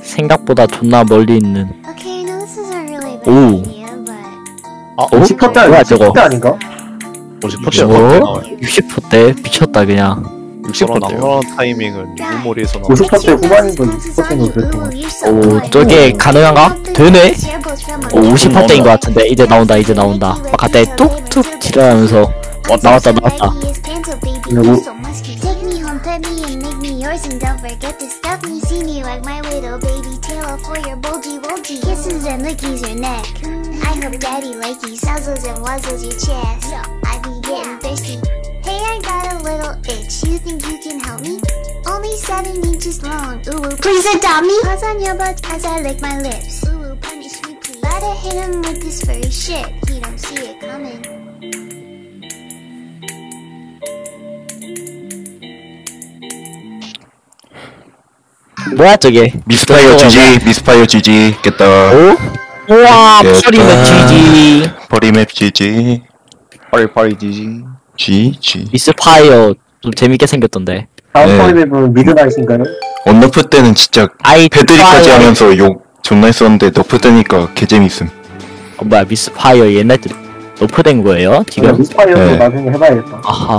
생각보다 존나 멀리 있는. Okay, I know this isn't really a bad Ooh. idea, but 어? 50%대 뭐야 저거? 50%대 아닌가? 50%대 뭐? 60%대 미쳤다 그냥. 60%대요. 나오는 타이밍은 우물에서 나오는 50%대 후반인 거 60%인 거 그랬던 거. 오 저게 가능한가? 되네? 오 50%대인 것 같은데 이제 나온다 이제 나온다. 막 갑자기 뚝뚝 지랄하면서 나왔다 나왔다. 그리고 Take me home, pet me and make me yours, and don't forget to stuff me. See me like my little baby tail for your bulgy bulgy kisses and lickies your neck. I hope daddy like you suzzles and wuzzles your chest. I be getting thirsty. Hey, I got a little itch. You think you can help me? Only 7 inches long. Ooh, please adopt me. Paws on your butt as I lick my lips. Ooh, punish me please. Gotta hit him with this furry shit. He don't see it coming. 뭐야 저게? 미스파이어 GG, 미스파이어 GG 깼다. 오? 우와 소리는 GG. 버리맵 GG, 파리 GG. GG. 미스파이어 좀 재밌게 생겼던데. 다음 네. 파이맵은 미드나잇인가요? 원너프 때는 진짜 아이 패드립까지 파이어. 하면서 욕 존나 했었는데 너프 때니까 개재밌음. 뭐야 미스파이어 옛날 때 노프된 거예요 지금? 미스파이어도 네. 나중에 해봐야겠다. 아하.